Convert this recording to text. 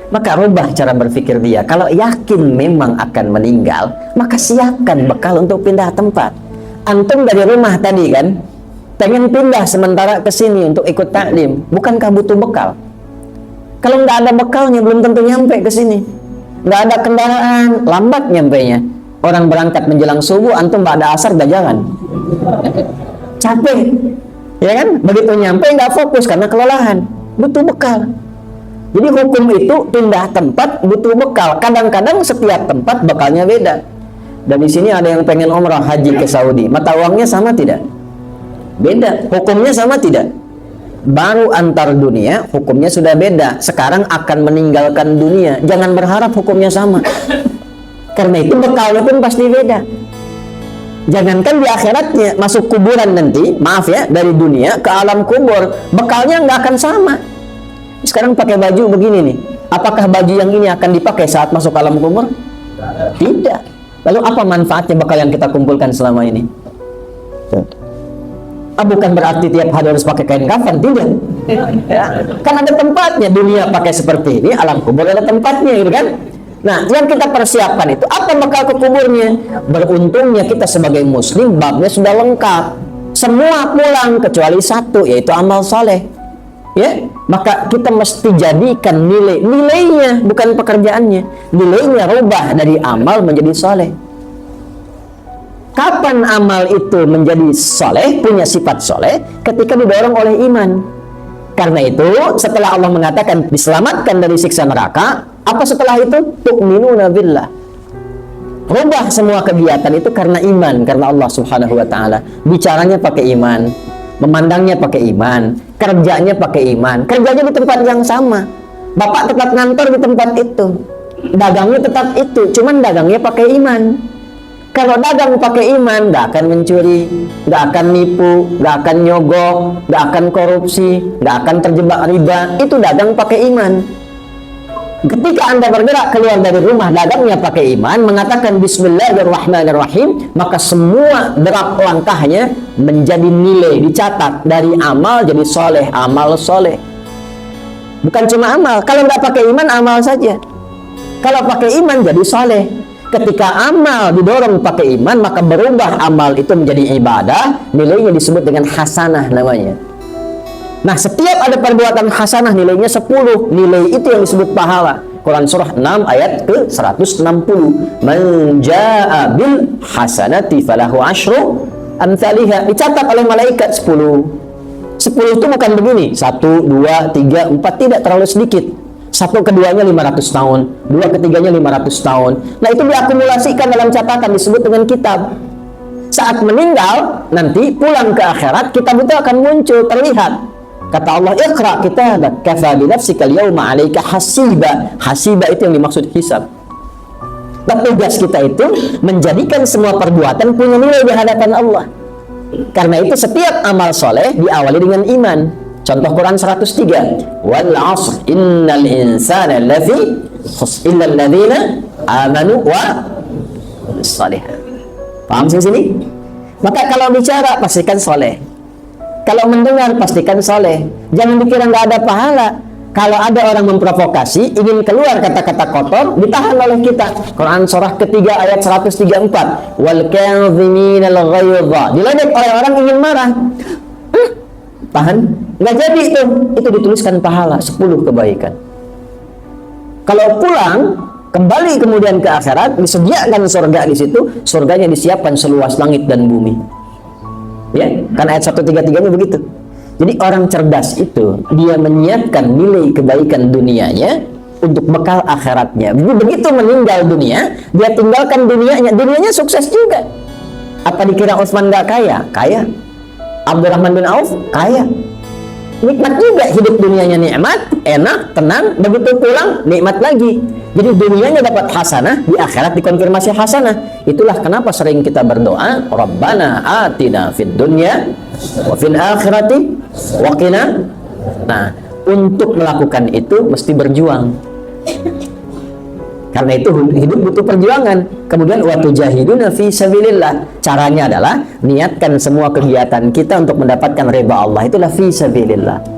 Maka rubah cara berpikir dia. Kalau yakin memang akan meninggal, maka siapkan bekal untuk pindah tempat. Antum dari rumah tadi kan, pengen pindah sementara ke sini untuk ikut taklim, bukankah butuh bekal? Kalau nggak ada bekalnya, belum tentu nyampe ke sini. Nggak ada kendaraan, lambat nyampenya. Orang berangkat menjelang subuh, antum nggak ada asar, udah jalan. Capek, ya kan? Begitu nyampe nggak fokus karena kelelahan, butuh bekal. Jadi hukum itu pindah tempat butuh bekal. Kadang-kadang setiap tempat bekalnya beda. Dan di sini ada yang pengen umrah haji ke Saudi, mata uangnya sama tidak? Beda. Hukumnya sama tidak? Baru antar dunia, hukumnya sudah beda. Sekarang akan meninggalkan dunia, jangan berharap hukumnya sama. Karena itu bekalnya pun pasti beda. Jangankan di akhiratnya, masuk kuburan nanti, maaf ya, dari dunia ke alam kubur, bekalnya nggak akan sama. Sekarang pakai baju begini nih, apakah baju yang ini akan dipakai saat masuk alam kubur? Tidak. Lalu apa manfaatnya bekal yang kita kumpulkan selama ini? Bukan berarti tiap hari harus pakai kain kafan, tidak. Ya, kan ada tempatnya. Dunia pakai seperti ini, alam kubur ada tempatnya, gitu kan? Nah, yang kita persiapkan itu apa bekal ke kuburnya? Beruntungnya kita sebagai muslim, babnya sudah lengkap. Semua pulang kecuali satu, yaitu amal soleh. Ya, maka kita mesti jadikan nilainya, bukan pekerjaannya. Nilainya rubah dari amal menjadi soleh. Kapan amal itu menjadi soleh, punya sifat soleh? Ketika didorong oleh iman. Karena itu, setelah Allah mengatakan diselamatkan dari siksa neraka, apa setelah itu? Tu'minuna billah. Rubah semua kegiatan itu karena iman, karena Allah Subhanahu wa Ta'ala. Bicaranya pakai iman, memandangnya pakai iman, kerjanya pakai iman, kerjanya di tempat yang sama. Bapak tetap ngantor di tempat itu, dagangnya tetap itu, cuman dagangnya pakai iman. Kalau dagang pakai iman, nggak akan mencuri, nggak akan nipu, nggak akan nyogok, nggak akan korupsi, nggak akan terjebak riba. Itu dagang pakai iman. Ketika Anda bergerak keluar dari rumah, dagangnya pakai iman, mengatakan Bismillahirrahmanirrahim, maka semua derap langkahnya menjadi nilai, dicatat dari amal jadi soleh, amal soleh. Bukan cuma amal. Kalau nggak pakai iman, amal saja. Kalau pakai iman jadi soleh. Ketika amal didorong pakai iman, maka berubah amal itu menjadi ibadah. Nilainya disebut dengan hasanah namanya. Nah, setiap ada perbuatan hasanah nilainya 10. Nilai itu yang disebut pahala. Quran surah 6 ayat ke 160. Man jaa bil hasanati falahu asyru amsalihha. Dicatat oleh malaikat 10. 10 itu bukan begini. 1, 2, 3, 4. Tidak terlalu sedikit. 1 keduanya 500 tahun. 2 ketiganya 500 tahun. Nah, itu diakumulasikan dalam catatan, disebut dengan kitab. Saat meninggal, nanti pulang ke akhirat, kitab itu akan muncul, terlihat. Kata Allah, Iqra kitabak kafa bi nafsika al-yawma 'alaika hasiba. Hasiba itu yang dimaksud hisab. Dan tugas kita itu menjadikan semua perbuatan punya nilai di hadapan Allah. Karena itu setiap amal soleh diawali dengan iman. Contoh Quran 103. Wal 'ashr innal insana lafi khusr illa alladziina amanu wa shalihah. Paham sini? Maka kalau bicara pastikan soleh. Kalau mendengar pastikan soleh. Jangan dikira nggak ada pahala. Kalau ada orang memprovokasi, ingin keluar kata-kata kotor, ditahan oleh kita. Quran surah ketiga ayat 134. Wal kadhiminal ghaidha. Diledek oleh orang ingin marah. Tahan. Nggak jadi itu. Itu dituliskan pahala 10 kebaikan. Kalau pulang, kembali kemudian ke akhirat, disediakan surga di situ. Surganya disiapkan seluas langit dan bumi. Ya, kan ayat 133-nya begitu. Jadi orang cerdas itu dia menyiapkan nilai kebaikan dunianya untuk bekal akhiratnya. Begitu meninggal dunia, dia tinggalkan dunianya. Dunianya sukses juga. Apa dikira Utsman nggak kaya? Kaya. Abdurrahman bin Auf kaya. Nikmat juga hidup dunianya, nikmat, enak, tenang. Begitu pulang nikmat lagi. Jadi dunianya dapat hasanah, di akhirat dikonfirmasi hasanah. Itulah kenapa sering kita berdoa, Rabbana atina fid dunya wa fil akhirati wa qina. Nah, untuk melakukan itu mesti berjuang. Karena itu hidup butuh perjuangan. Kemudian wa tujahiduna fi sabilillah. Caranya adalah niatkan semua kegiatan kita untuk mendapatkan ridha Allah. Itulah fi sabilillah.